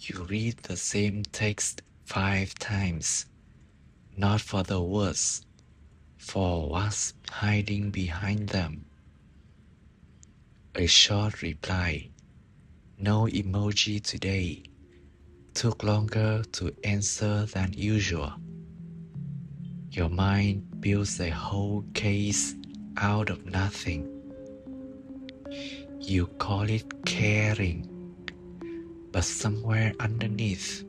You read the same text 5 times, not for the words, for what's hiding behind them. A short reply, no emoji today, took longer to answer than usual. Your mind builds a whole case out of nothing. You call it caring, but somewhere underneath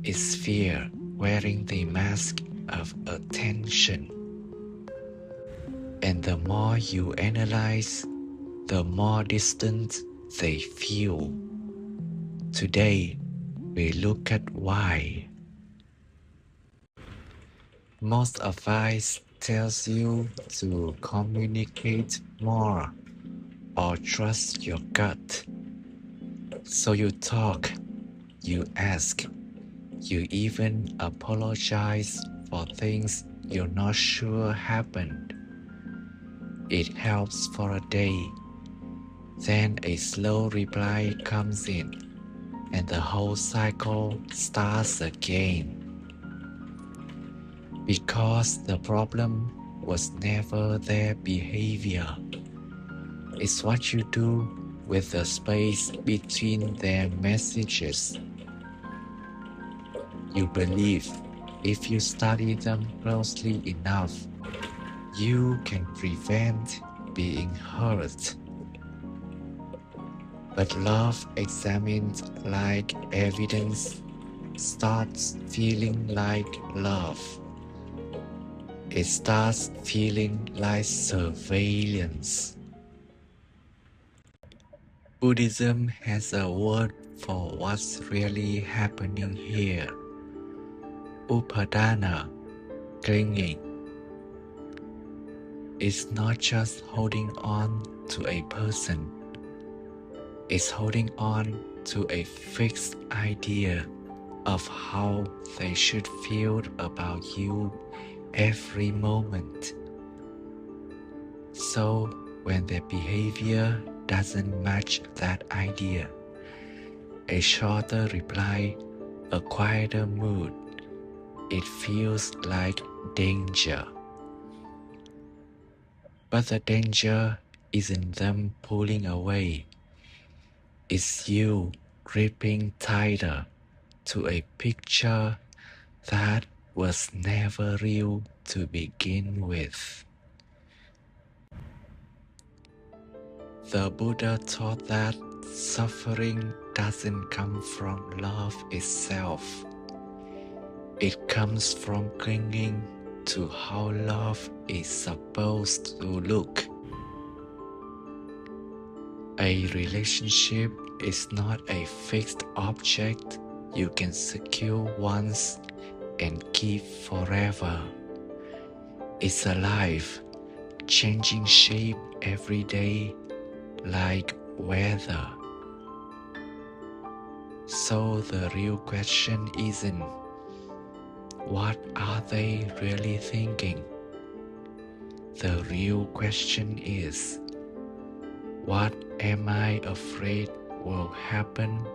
is fear wearing the mask of attention. And the more you analyze, the more distant they feel. Today, we look at why. Most advice tells you to communicate more or trust your gut. So you talk, you ask, you even apologize for things you're not sure happened. It helps for a day. Then a slow reply comes in, and the whole cycle starts again. Because the problem was never their behavior. It's what you do with the space between their messages. You believe if you study them closely enough, you can prevent being hurt. But love examined like evidence starts feeling like love. It starts feeling like surveillance. Buddhism has a word for what's really happening here. Upādāna, clinging. It's not just holding on to a person. It's holding on to a fixed idea of how they should feel about you every moment. So when their behavior doesn't match that idea, a shorter reply, a quieter mood, it feels like danger. But the danger isn't them pulling away. It's you gripping tighter to a picture that was never real to begin with. The Buddha taught that suffering doesn't come from love itself. It comes from clinging to how love is supposed to look. A relationship is not a fixed object you can secure once and keep forever. It's alive, changing shape every day like weather. So the real question isn't, what are they really thinking? The real question is, what am I afraid will happen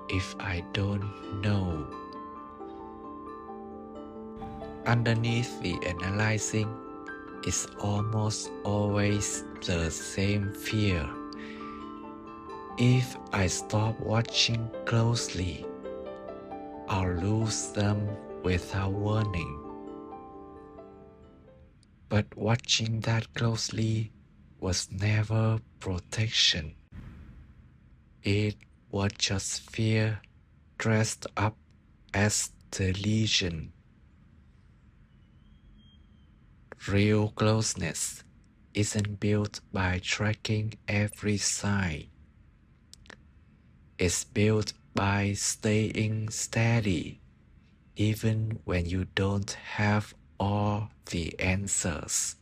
if I don't know? Underneath the analyzing is almost always the same fear. If I stop watching closely, I'll lose them without warning. But watching that closely was never protection. It was just fear dressed up as delusion. Real closeness isn't built by tracking every sign. It's built by staying steady, even when you don't have all the answers.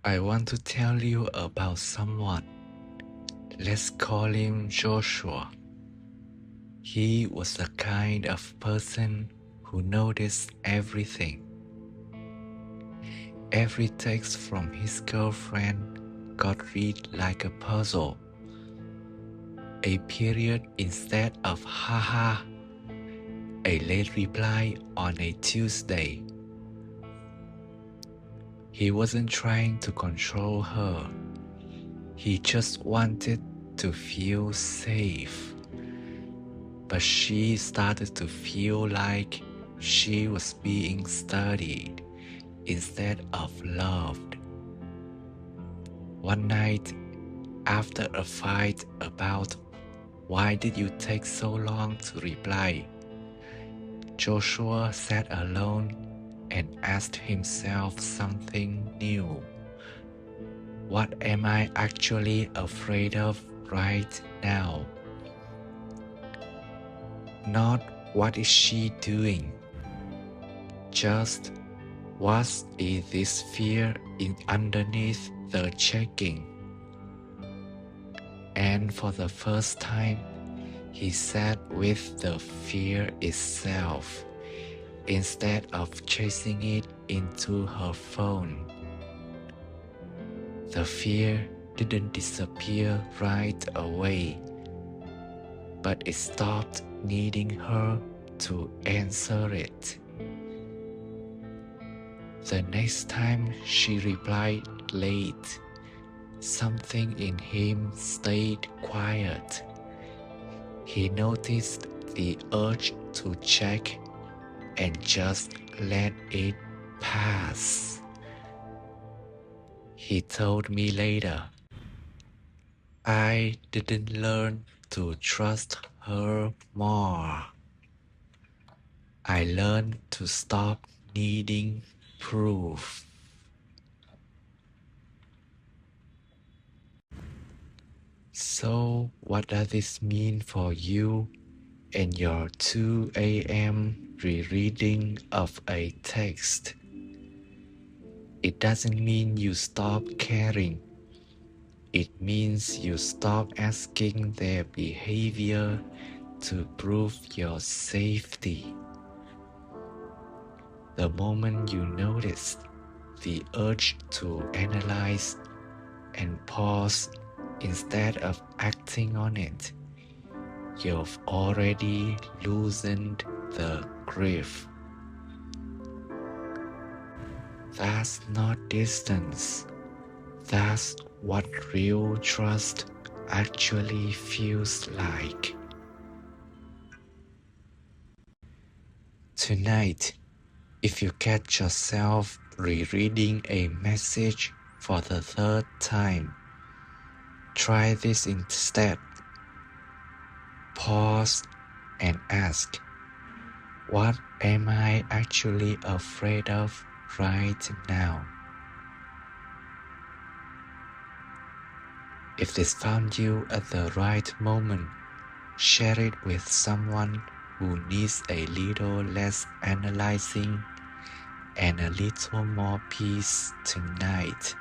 I want to tell you about someone. Let's call him Joshua. He was the kind of person who noticed everything. Every text from his girlfriend got read like a puzzle. a period instead of haha, a late reply on a Tuesday. He wasn't trying to control her. He just wanted to feel safe. But she started to feel like she was being studied instead of loved. One night, after a fight about why did you take so long to reply, Joshua sat alone and asked himself something new. What am I actually afraid of right now? Not what is she doing, just what is this fear underneath the checking? And for the first time, he sat with the fear itself instead of chasing it into her phone. The fear didn't disappear right away, but it stopped needing her to answer it. The next time she replied late, something in him stayed quiet. He noticed the urge to check and just let it pass. He told me later, I didn't learn to trust her more. I learned to stop needing proof. So, what does this mean for you and your 2 a.m. rereading of a text? It doesn't mean you stop caring. It means you stop asking their behavior to prove your safety. The moment you notice the urge to analyze and pause instead of acting on it, you've already loosened the grip. That's not distance. That's what real trust actually feels like. Tonight, if you catch yourself rereading a message for the third time, try this instead. Pause and ask, what am I actually afraid of right now? If this found you at the right moment, share it with someone who needs a little less analyzing and a little more peace tonight.